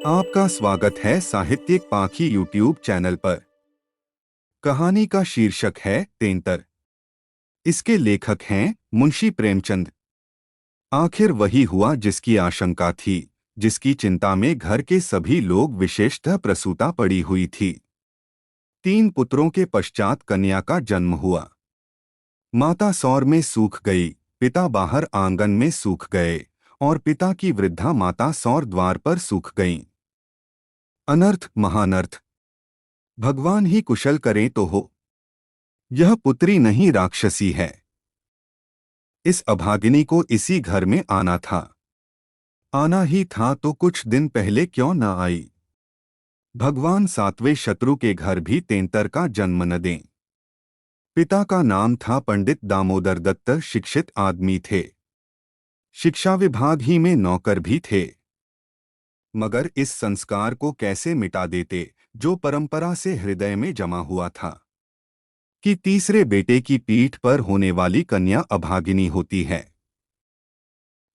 आपका स्वागत है साहित्यिक पाखी यूट्यूब चैनल पर। कहानी का शीर्षक है तेंतर। इसके लेखक हैं मुंशी प्रेमचंद। आखिर वही हुआ जिसकी आशंका थी, जिसकी चिंता में घर के सभी लोग विशेषतः प्रसूता पड़ी हुई थी। 3 पुत्रों के पश्चात कन्या का जन्म हुआ। माता सौर में सूख गई, पिता बाहर आंगन में सूख गए और पिता की वृद्धा माता सौर द्वार पर सूख गईं। अनर्थ महानर्थ। भगवान ही कुशल करें तो हो। यह पुत्री नहीं राक्षसी है। इस अभागिनी को इसी घर में आना था। आना ही था तो कुछ दिन पहले क्यों न आई। भगवान 7वें शत्रु के घर भी तेंतर का जन्म न दें। पिता का नाम था पंडित दामोदर दत्त। शिक्षित आदमी थे। शिक्षा विभाग ही में नौकर भी थे। मगर इस संस्कार को कैसे मिटा देते जो परंपरा से हृदय में जमा हुआ था कि तीसरे बेटे की पीठ पर होने वाली कन्या अभागिनी होती है।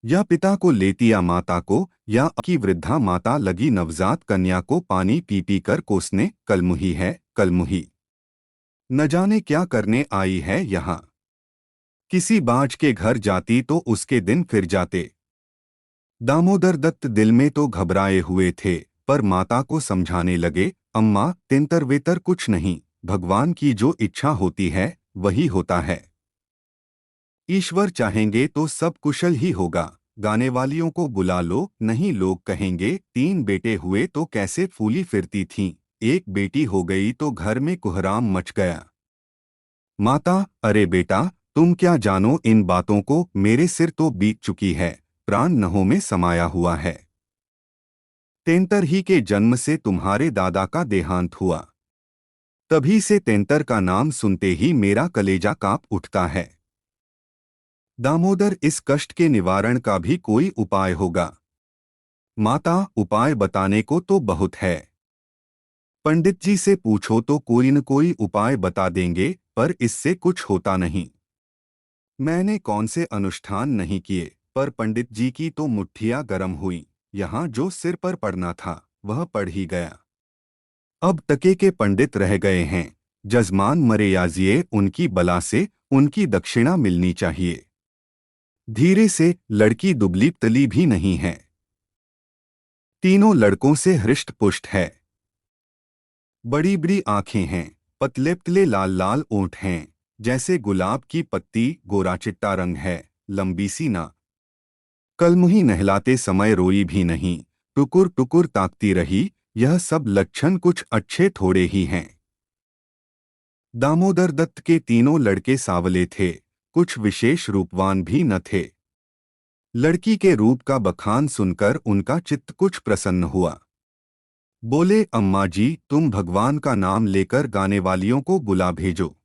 या पिता को लेती या माता को, या की वृद्धा माता लगी नवजात कन्या को पानी पी पी कर कोसने, कलमुही है कलमुही। न जाने क्या करने आई है यहाँ। किसी बाज के घर जाती तो उसके दिन फिर जाते। दामोदर दत्त दिल में तो घबराए हुए थे, पर माता को समझाने लगे, अम्मा तिंतर वेतर कुछ नहीं, भगवान की जो इच्छा होती है वही होता है। ईश्वर चाहेंगे तो सब कुशल ही होगा। गाने वालियों को बुला लो, नहीं लोग कहेंगे 3 बेटे हुए तो कैसे फूली फिरती थीं, एक बेटी हो गई तो घर में कुहराम मच गया। माता, अरे बेटा तुम क्या जानो इन बातों को, मेरे सिर तो बीत चुकी है, प्राण नहों में समाया हुआ है। तेंतर ही के जन्म से तुम्हारे दादा का देहांत हुआ। तभी से तेंतर का नाम सुनते ही मेरा कलेजा कांप उठता है। दामोदर, इस कष्ट के निवारण का भी कोई उपाय होगा। माता, उपाय बताने को तो बहुत है। पंडित जी से पूछो तो कोई न कोई उपाय बता देंगे, पर इससे कुछ होता नहीं। मैंने कौन से अनुष्ठान नहीं किए, पर पंडित जी की तो मुट्ठियां गर्म हुई। यहाँ जो सिर पर पड़ना था वह पड़ ही गया। अब तके के पंडित रह गए हैं। जजमान मरे याजिए, उनकी बला से उनकी दक्षिणा मिलनी चाहिए। धीरे से, लड़की दुबली तली भी नहीं है। तीनों लड़कों से हृष्ट पुष्ट है। बड़ी बड़ी आंखें हैं, पतले पतले लाल लाल ओंठ हैं, जैसे गुलाब की पत्ती, गोरा चिट्टा रंग है, लंबी सी नाक। कलमुही नहलाते समय रोई भी नहीं, टुकुर टुकुर ताकती रही। यह सब लक्षण कुछ अच्छे थोड़े ही हैं। दामोदर दत्त के तीनों लड़के सावले थे, कुछ विशेष रूपवान भी न थे। लड़की के रूप का बखान सुनकर उनका चित्त कुछ प्रसन्न हुआ। बोले, अम्मा जी तुम भगवान का नाम लेकर गाने वालियों को बुला भेजो।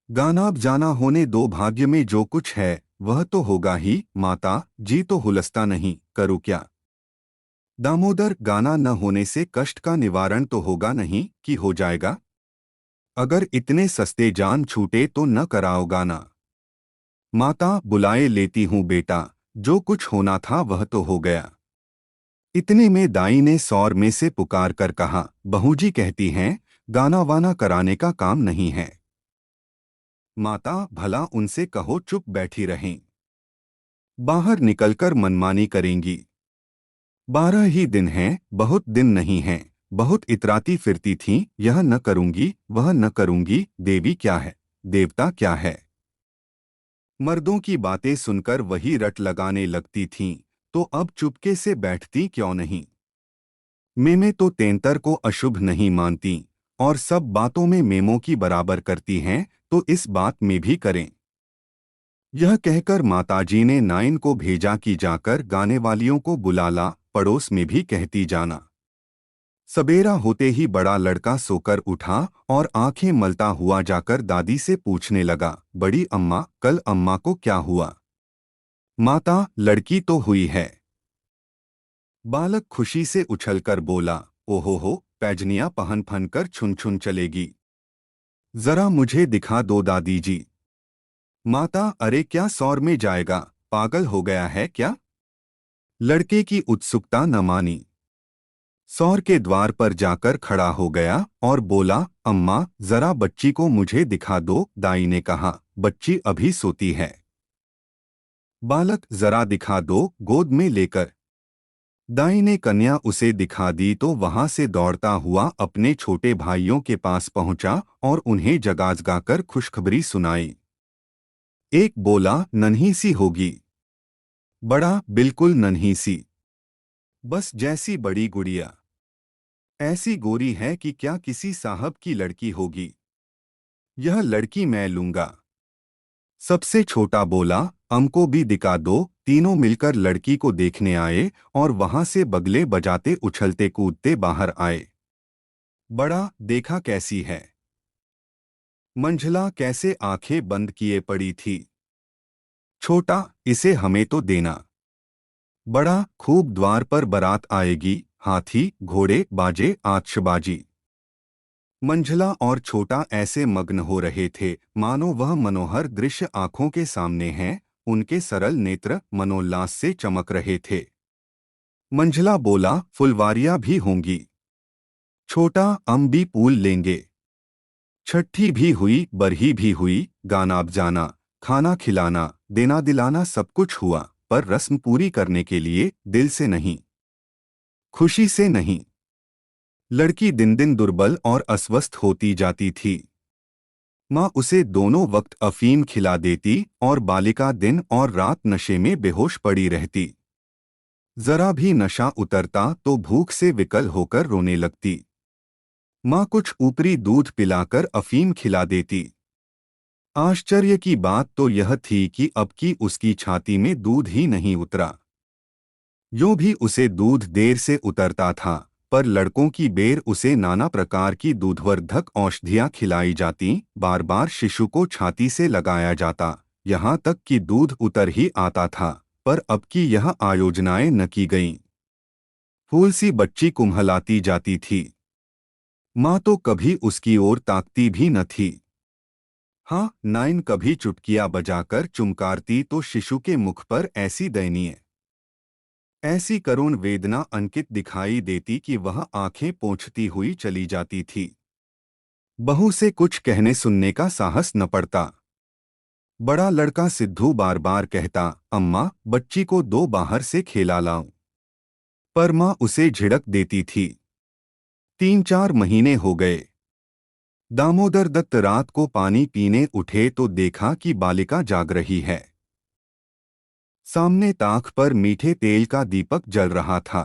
गाना बजाना होने दो, भाग्य में जो कुछ है वह तो होगा ही। माता जी तो हुलसता नहीं, करूँ क्या। दामोदर, गाना न होने से कष्ट का निवारण तो होगा नहीं कि हो जाएगा। अगर इतने सस्ते जान छूटे तो न कराओ गाना। माता, बुलाए लेती हूँ बेटा, जो कुछ होना था वह तो हो गया। इतने में दाई ने सौर में से पुकार कर कहा, बहूजी कहती हैं गाना वाना कराने का काम नहीं है। माता, भला उनसे कहो चुप बैठी रहें। बाहर निकलकर मनमानी करेंगी। 12 ही दिन हैं, बहुत दिन नहीं हैं। बहुत इतराती फिरती थीं, यह न करूंगी वह न करूंगी। देवी क्या है, देवता क्या है। मर्दों की बातें सुनकर वही रट लगाने लगती थीं, तो अब चुपके से बैठती क्यों नहीं। मेमे तो तेंतर को अशुभ नहीं मानती और सब बातों में मेमों की बराबर करती हैं, तो इस बात में भी करें। यह कहकर माताजी ने नाइन को भेजा कि जाकर गाने वालियों को बुला ला, पड़ोस में भी कहती जाना। सबेरा होते ही बड़ा लड़का सोकर उठा और आंखें मलता हुआ जाकर दादी से पूछने लगा, बड़ी अम्मा कल अम्मा को क्या हुआ। माता, लड़की तो हुई है। बालक खुशी से उछलकर बोला, ओहो हो, पैजनियां पहन पहन कर छुन छुन चलेगी। जरा मुझे दिखा दो दादी जी। माता, अरे क्या सौर में जाएगा, पागल हो गया है क्या। लड़के की उत्सुकता न मानी। सौर के द्वार पर जाकर खड़ा हो गया और बोला, अम्मा जरा बच्ची को मुझे दिखा दो। दाई ने कहा, बच्ची अभी सोती है। बालक जरा दिखा दो, गोद में लेकर। दाई ने कन्या उसे दिखा दी तो वहां से दौड़ता हुआ अपने छोटे भाइयों के पास पहुंचा और उन्हें जगाकर खुशखबरी सुनाई। एक बोला, नन्ही सी होगी। बड़ा, बिल्कुल नन्ही सी, बस जैसी बड़ी गुड़िया। ऐसी गोरी है कि क्या किसी साहब की लड़की होगी। यह लड़की मैं लूंगा। सबसे छोटा बोला, हमको भी दिखा दो। तीनों मिलकर लड़की को देखने आए और वहां से बगले बजाते उछलते कूदते बाहर आए। बड़ा, देखा कैसी है। मंझला कैसे आंखें बंद किए पड़ी थी। छोटा, इसे हमें तो देना। बड़ा, खूब द्वार पर बारात आएगी, हाथी घोड़े बाजे आतिशबाजी। मंझला और छोटा ऐसे मग्न हो रहे थे मानो वह मनोहर दृश्य आंखों के सामने है। उनके सरल नेत्र मनोल्लास से चमक रहे थे। मंझला बोला, फुलवारियां भी होंगी। छोटा, हम भी पूल लेंगे। छठी भी हुई, बरही भी हुई, गाना बजाना, खाना खिलाना, देना दिलाना सब कुछ हुआ, पर रस्म पूरी करने के लिए, दिल से नहीं, खुशी से नहीं। लड़की दिन दिन दुर्बल और अस्वस्थ होती जाती थी। माँ उसे दोनों वक्त अफीम खिला देती और बालिका दिन और रात नशे में बेहोश पड़ी रहती। जरा भी नशा उतरता तो भूख से विकल होकर रोने लगती। माँ कुछ ऊपरी दूध पिलाकर अफीम खिला देती। आश्चर्य की बात तो यह थी कि अब की उसकी छाती में दूध ही नहीं उतरा। यूं भी उसे दूध देर से उतरता था, पर लड़कों की बेर उसे नाना प्रकार की दूधवर्धक औषधियां खिलाई जाती, बार बार शिशु को छाती से लगाया जाता, यहाँ तक कि दूध उतर ही आता था। पर अब की यह आयोजनाएं न की गईं। फूल सी बच्ची कुम्हलाती जाती थी। माँ तो कभी उसकी ओर ताकती भी न थी। हाँ, नाइन कभी चुटकियां बजाकर चुमकारती तो शिशु के मुख पर ऐसी दयनीय, ऐसी करुण वेदना अंकित दिखाई देती कि वह आंखें पोंछती हुई चली जाती थी। बहू से कुछ कहने सुनने का साहस न पड़ता। बड़ा लड़का सिद्धू बार बार कहता, अम्मा बच्ची को दो बाहर से खेला लाऊं। पर माँ उसे झिड़क देती थी। 3-4 महीने हो गए। दामोदर दत्त रात को पानी पीने उठे तो देखा कि बालिका जाग रही है। सामने ताक पर मीठे तेल का दीपक जल रहा था।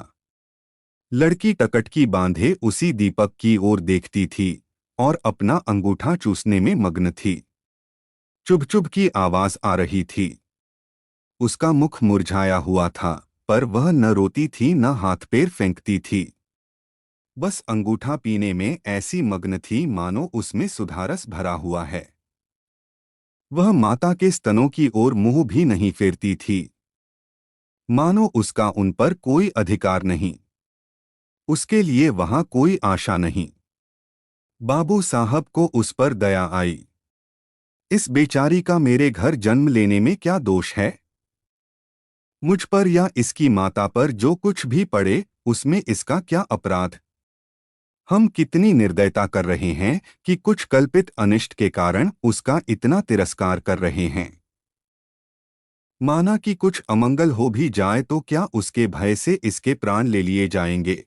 लड़की टकटकी बांधे उसी दीपक की ओर देखती थी और अपना अंगूठा चूसने में मग्न थी। चुभ चुभ की आवाज आ रही थी। उसका मुख मुरझाया हुआ था, पर वह न रोती थी न हाथ पैर फेंकती थी। बस अंगूठा पीने में ऐसी मग्न थी मानो उसमें सुधारस भरा हुआ है। वह माता के स्तनों की ओर मुंह भी नहीं फेरती थी, मानो उसका उन पर कोई अधिकार नहीं, उसके लिए वहां कोई आशा नहीं। बाबू साहब को उस पर दया आई। इस बेचारी का मेरे घर जन्म लेने में क्या दोष है? मुझ पर या इसकी माता पर जो कुछ भी पड़े, उसमें इसका क्या अपराध? हम कितनी निर्दयता कर रहे हैं कि कुछ कल्पित अनिष्ट के कारण उसका इतना तिरस्कार कर रहे हैं। माना कि कुछ अमंगल हो भी जाए तो क्या उसके भय से इसके प्राण ले लिए जाएंगे?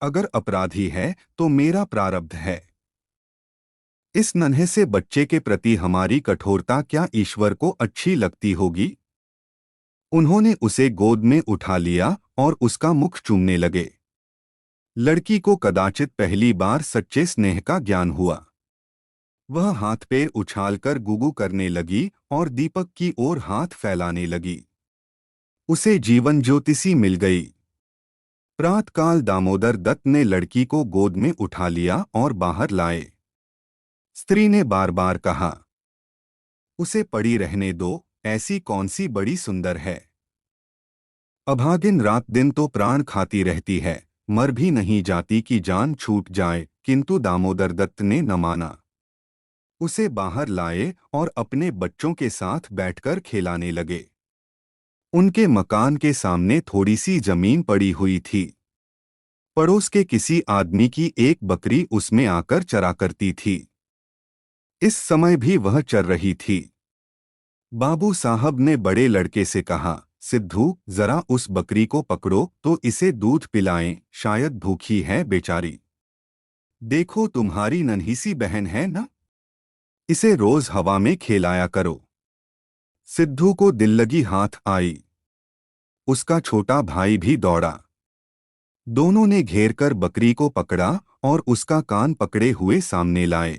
अगर अपराधी है तो मेरा प्रारब्ध है। इस नन्हे से बच्चे के प्रति हमारी कठोरता क्या ईश्वर को अच्छी लगती होगी? उन्होंने उसे गोद में उठा लिया और उसका मुख चूमने लगे। लड़की को कदाचित पहली बार सच्चे स्नेह का ज्ञान हुआ। वह हाथ पैर उछालकर गुगु करने लगी और दीपक की ओर हाथ फैलाने लगी। उसे जीवन ज्योतिषी मिल गई। प्रातःकाल दामोदर दत्त ने लड़की को गोद में उठा लिया और बाहर लाए। स्त्री ने बार बार कहा, उसे पड़ी रहने दो, ऐसी कौन सी बड़ी सुंदर है। अभागिन रात दिन तो प्राण खाती रहती है, मर भी नहीं जाती कि जान छूट जाए, किंतु दामोदर दत्त ने न माना। उसे बाहर लाए और अपने बच्चों के साथ बैठकर खिलाने लगे। उनके मकान के सामने थोड़ी सी जमीन पड़ी हुई थी। पड़ोस के किसी आदमी की एक बकरी उसमें आकर चरा करती थी। इस समय भी वह चर रही थी। बाबू साहब ने बड़े लड़के से कहा, सिद्धू, जरा उस बकरी को पकड़ो तो इसे दूध पिलाएं, शायद भूखी है बेचारी। देखो तुम्हारी नन्ही सी बहन है ना, इसे रोज हवा में खेलाया करो। सिद्धू को दिल लगी हाथ आई। उसका छोटा भाई भी दौड़ा। दोनों ने घेरकर बकरी को पकड़ा और उसका कान पकड़े हुए सामने लाए।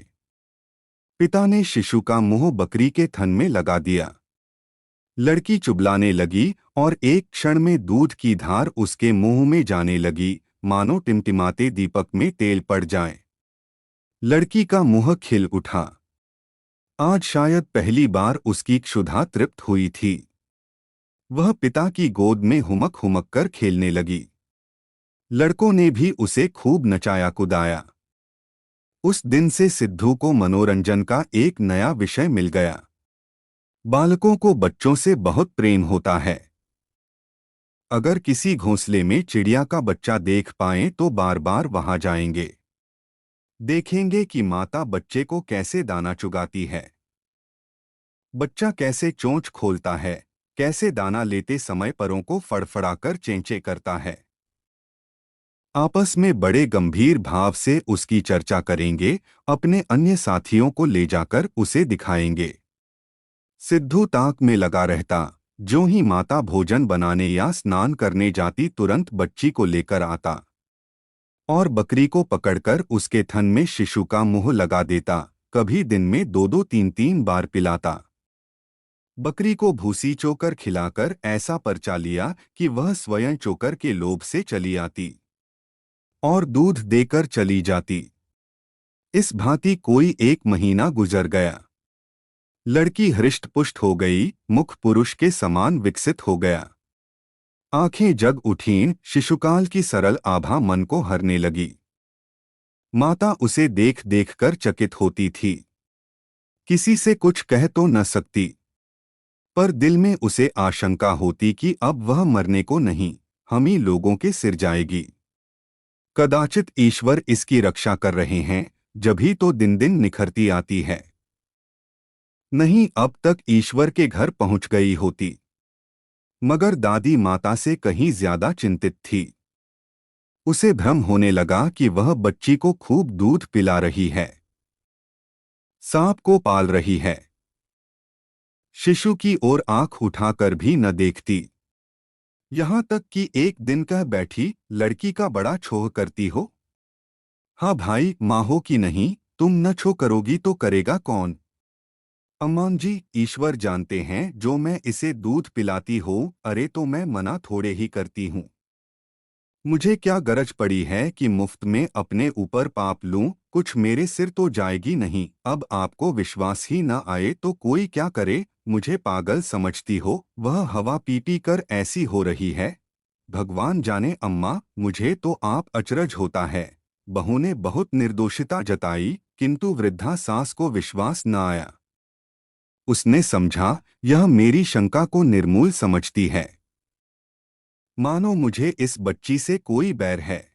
पिता ने शिशु का मुंह बकरी के थन में लगा दिया। लड़की चुबलाने लगी और एक क्षण में दूध की धार उसके मुंह में जाने लगी, मानो टिमटिमाते दीपक में तेल पड़ जाए। लड़की का मुंह खिल उठा। आज शायद पहली बार उसकी क्षुधा तृप्त हुई थी। वह पिता की गोद में हुमक हुमक कर खेलने लगी। लड़कों ने भी उसे खूब नचाया कुदाया। उस दिन से सिद्धू को मनोरंजन का एक नया विषय मिल गया। बालकों को बच्चों से बहुत प्रेम होता है। अगर किसी घोंसले में चिड़िया का बच्चा देख पाएं तो बार बार वहां जाएंगे। देखेंगे कि माता बच्चे को कैसे दाना चुगाती है, बच्चा कैसे चोंच खोलता है, कैसे दाना लेते समय परों को फड़फड़ाकर चेंचे करता है। आपस में बड़े गंभीर भाव से उसकी चर्चा करेंगे, अपने अन्य साथियों को ले जाकर उसे दिखाएंगे। सिद्धू ताक में लगा रहता। ज्यों ही माता भोजन बनाने या स्नान करने जाती तुरंत बच्ची को लेकर आता और बकरी को पकड़कर उसके थन में शिशु का मुंह लगा देता। कभी दिन में 2-2 3-3 बार पिलाता। बकरी को भूसी चोकर खिलाकर ऐसा परचा लिया कि वह स्वयं चोकर के लोभ से चली आती और दूध देकर चली जाती। इस भांति कोई 1 महीना गुजर गया। लड़की हृष्टपुष्ट हो गई, मुख पुरुष के समान विकसित हो गया। आंखें जग उठीं, शिशुकाल की सरल आभा मन को हरने लगी। माता उसे देख देख कर चकित होती थी। किसी से कुछ कह तो न सकती, पर दिल में उसे आशंका होती कि अब वह मरने को नहीं, हम ही लोगों के सिर जाएगी। कदाचित ईश्वर इसकी रक्षा कर रहे हैं, जभी तो दिन दिन निखरती आती है। नहीं, अब तक ईश्वर के घर पहुंच गई होती। मगर दादी माता से कहीं ज्यादा चिंतित थी। उसे भ्रम होने लगा कि वह बच्ची को खूब दूध पिला रही है, सांप को पाल रही है। शिशु की ओर आंख उठाकर भी न देखती। यहां तक कि एक दिन कह बैठी, लड़की का बड़ा छोह करती हो। हाँ भाई, माँ हो कि नहीं, तुम न छो करोगी तो करेगा कौन। अम्मां जी, ईश्वर जानते हैं जो मैं इसे दूध पिलाती हो, अरे तो मैं मना थोड़े ही करती हूँ। मुझे क्या गरज पड़ी है कि मुफ्त में अपने ऊपर पाप लूं, कुछ मेरे सिर तो जाएगी नहीं। अब आपको विश्वास ही न आए तो कोई क्या करे, मुझे पागल समझती हो, वह हवा पी पी कर ऐसी हो रही है। भगवान जाने अम्मा, मुझे तो आप अचरज होता है। बहू ने बहुत निर्दोषिता जताई, किंतु वृद्धा सास को विश्वास न आया। उसने समझा, यह मेरी शंका को निर्मूल समझती है। मानो मुझे इस बच्ची से कोई बैर है।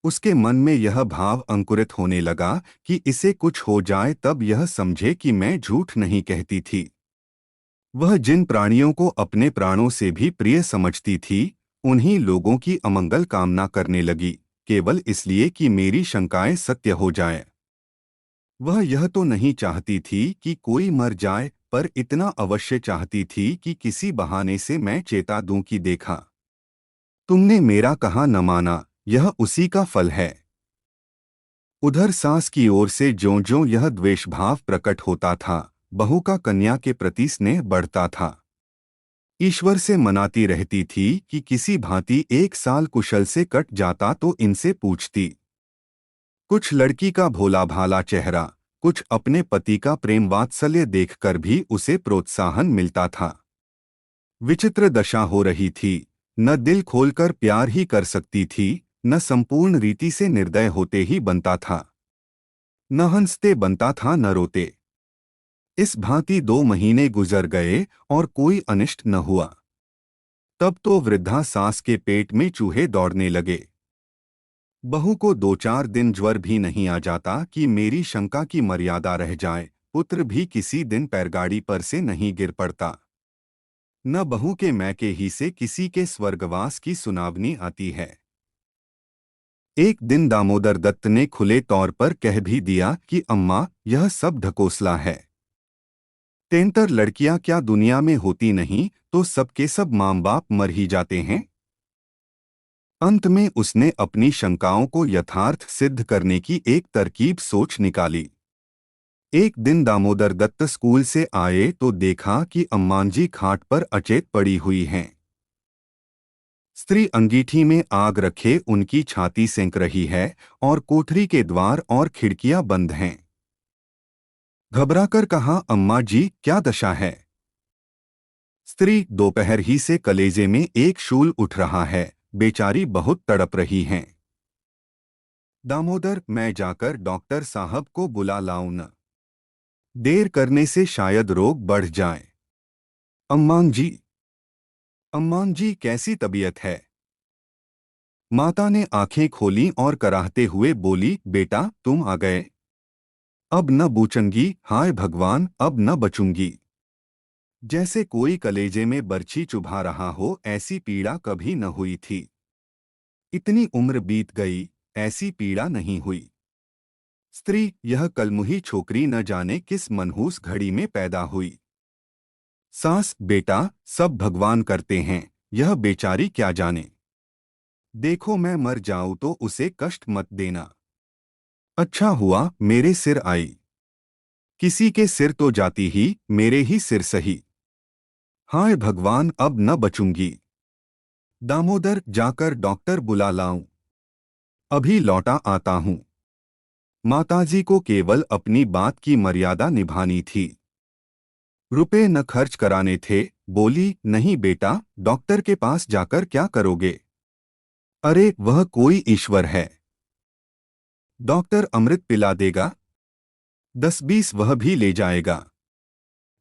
उसके मन में यह भाव अंकुरित होने लगा कि इसे कुछ हो जाए तब यह समझे कि मैं झूठ नहीं कहती थी। वह जिन प्राणियों को अपने प्राणों से भी प्रिय समझती थी, उन्हीं लोगों की अमंगल कामना करने लगी, केवल इसलिए कि मेरी शंकाएं सत्य हो जाएं। वह यह तो नहीं चाहती थी कि कोई मर जाए, पर इतना अवश्य चाहती थी कि किसी बहाने से मैं चेता दूं कि देखा, तुमने मेरा कहा न माना, यह उसी का फल है। उधर सास की ओर से ज्यों-ज्यों यह द्वेषभाव प्रकट होता था, बहू का कन्या के प्रति स्नेह बढ़ता था। ईश्वर से मनाती रहती थी कि किसी भांति 1 साल कुशल से कट जाता तो इनसे पूछती। कुछ लड़की का भोला भाला चेहरा, कुछ अपने पति का प्रेम वात्सल्य देखकर भी उसे प्रोत्साहन मिलता था। विचित्र दशा हो रही थी, न दिल खोलकर प्यार ही कर सकती थी, न संपूर्ण रीति से निर्दय होते ही बनता था। न हंसते बनता था न रोते। इस भांति 2 महीने गुजर गए और कोई अनिष्ट न हुआ। तब तो वृद्धा सास के पेट में चूहे दौड़ने लगे। बहू को 2-4 दिन ज्वर भी नहीं आ जाता कि मेरी शंका की मर्यादा रह जाए। पुत्र भी किसी दिन पैरगाड़ी पर से नहीं गिर पड़ता। न बहू के मैके ही से किसी के स्वर्गवास की सुनावनी आती है। एक दिन दामोदर दत्त ने खुले तौर पर कह भी दिया कि अम्मा, यह सब ढकोसला है। तेंतर लड़कियां क्या दुनिया में होती नहीं तो सबके सब माँ बाप मर ही जाते हैं। अंत में उसने अपनी शंकाओं को यथार्थ सिद्ध करने की एक तरकीब सोच निकाली। एक दिन दामोदर दत्त स्कूल से आए तो देखा कि अम्मांजी खाट पर अचेत पड़ी हुई हैं। स्त्री अंगीठी में आग रखे उनकी छाती सेंक रही है और कोठरी के द्वार और खिड़कियां बंद हैं। घबराकर कहा, अम्मा जी, क्या दशा है? स्त्री, दोपहर ही से कलेजे में एक शूल उठ रहा है, बेचारी बहुत तड़प रही हैं। दामोदर, मैं जाकर डॉक्टर साहब को बुला लाऊं न? देर करने से शायद रोग बढ़ जाए। अम्मां जी कैसी तबीयत है? माता ने आंखें खोलीं और कराहते हुए बोली, बेटा तुम आ गए। अब न बूचूंगी, हाय भगवान, अब न बचूंगी। जैसे कोई कलेजे में बर्छी चुभा रहा हो, ऐसी पीड़ा कभी न हुई थी। इतनी उम्र बीत गई, ऐसी पीड़ा नहीं हुई। स्त्री, यह कलमुही छोकरी न जाने किस मनहूस घड़ी में पैदा हुई। सास, बेटा सब भगवान करते हैं, यह बेचारी क्या जाने। देखो मैं मर जाऊं तो उसे कष्ट मत देना। अच्छा हुआ मेरे सिर आई। किसी के सिर तो जाती ही, मेरे ही सिर सही। हाय भगवान, अब न बचूंगी। दामोदर, जाकर डॉक्टर बुला लाऊं? अभी लौटा आता हूं। माताजी को केवल अपनी बात की मर्यादा निभानी थी। रुपए न खर्च कराने थे। बोली, नहीं बेटा, डॉक्टर के पास जाकर क्या करोगे? अरे वह कोई ईश्वर है। डॉक्टर अमृत पिला देगा। 10-20 वह भी ले जाएगा।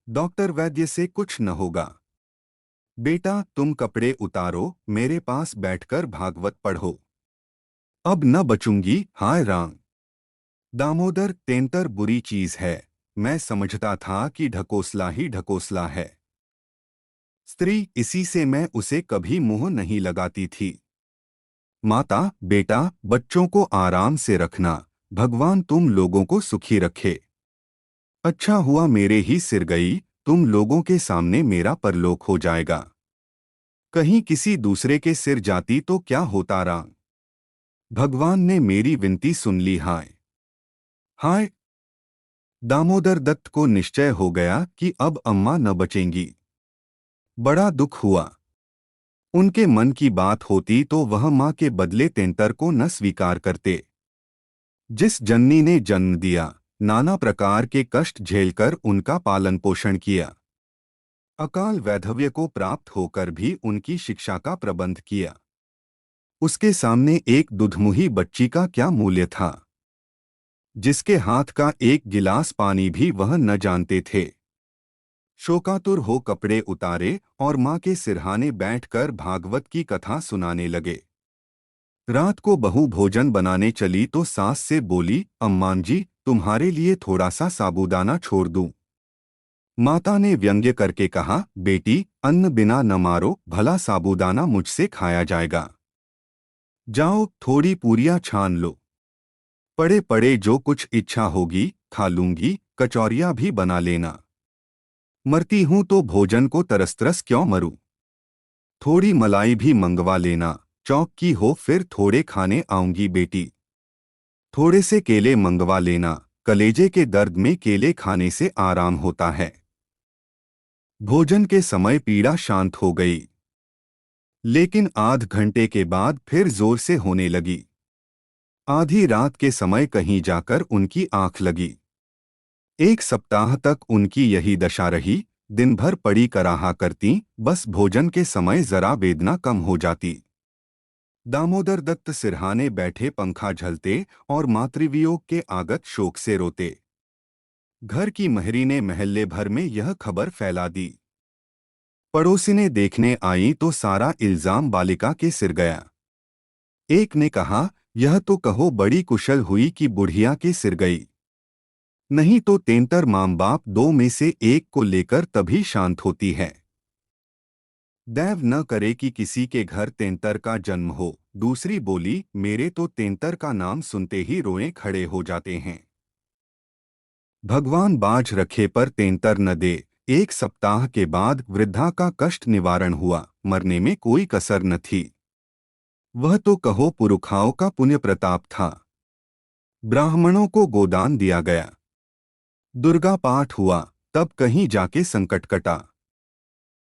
डॉक्टर वैद्य से कुछ न होगा। बेटा तुम कपड़े उतारो, मेरे पास बैठकर भागवत पढ़ो। अब न बचूंगी, हाय राम। दामोदर, तेंतर बुरी चीज है। मैं समझता था कि ढकोसला ही ढकोसला है। स्त्री, इसी से मैं उसे कभी मुंह नहीं लगाती थी। माता, बेटा बच्चों को आराम से रखना, भगवान तुम लोगों को सुखी रखे। अच्छा हुआ मेरे ही सिर गई, तुम लोगों के सामने मेरा परलोक हो जाएगा। कहीं किसी दूसरे के सिर जाती तो क्या होता राम। भगवान ने मेरी विनती सुन ली। हाय हाय। दामोदर दत्त को निश्चय हो गया कि अब अम्मा न बचेंगी। बड़ा दुख हुआ। उनके मन की बात होती तो वह माँ के बदले तेंतर को न स्वीकार करते। जिस जननी ने जन्म दिया, नाना प्रकार के कष्ट झेलकर उनका पालन पोषण किया, अकाल वैधव्य को प्राप्त होकर भी उनकी शिक्षा का प्रबंध किया, उसके सामने एक दुधमुही बच्ची का क्या मूल्य था, जिसके हाथ का एक गिलास पानी भी वह न जानते थे। शोकातुर हो कपड़े उतारे और माँ के सिरहाने बैठकर भागवत की कथा सुनाने लगे। रात को बहू भोजन बनाने चली तो सास से बोली, अम्मां जी, तुम्हारे लिए थोड़ा सा साबूदाना छोड़ दूं? माता ने व्यंग्य करके कहा, बेटी अन्न बिना न मारो, भला साबूदाना मुझसे खाया जाएगा। जाओ थोड़ी पूरियां छान लो। पड़े पड़े जो कुछ इच्छा होगी खा लूंगी, कचौरियां भी बना लेना। मरती हूं तो भोजन को तरस तरस क्यों मरूं। थोड़ी मलाई भी मंगवा लेना, चौक की हो फिर थोड़े खाने आऊंगी बेटी। थोड़े से केले मंगवा लेना, कलेजे के दर्द में केले खाने से आराम होता है। भोजन के समय पीड़ा शांत हो गई, लेकिन आध घंटे के बाद फिर जोर से होने लगी। आधी रात के समय कहीं जाकर उनकी आंख लगी। एक सप्ताह तक उनकी यही दशा रही। दिन भर पड़ी कराहा करती, बस भोजन के समय जरा वेदना कम हो जाती। दामोदर दत्त सिरहाने बैठे पंखा झलते और मातृवियोग के आगत शोक से रोते। घर की महरी ने महल्ले भर में यह खबर फैला दी। पड़ोसिनें देखने आईं तो सारा इल्जाम बालिका के सिर गया। एक ने कहा, यह तो कहो बड़ी कुशल हुई कि बुढ़िया के सिर गई। नहीं तो तेंतर मां बाप दो में से एक को लेकर तभी शांत होती है। दैव न करे कि किसी के घर तेंतर का जन्म हो। दूसरी बोली, मेरे तो तेंतर का नाम सुनते ही रोए खड़े हो जाते हैं। भगवान बाज रखे पर तेंतर न दे। 1 सप्ताह के बाद वृद्धा का कष्ट निवारण हुआ, मरने में कोई कसर न थी। वह तो कहो पुरुखाओं का पुण्य प्रताप था। ब्राह्मणों को गोदान दिया गया, दुर्गा पाठ हुआ, तब कहीं जाके संकट कटा।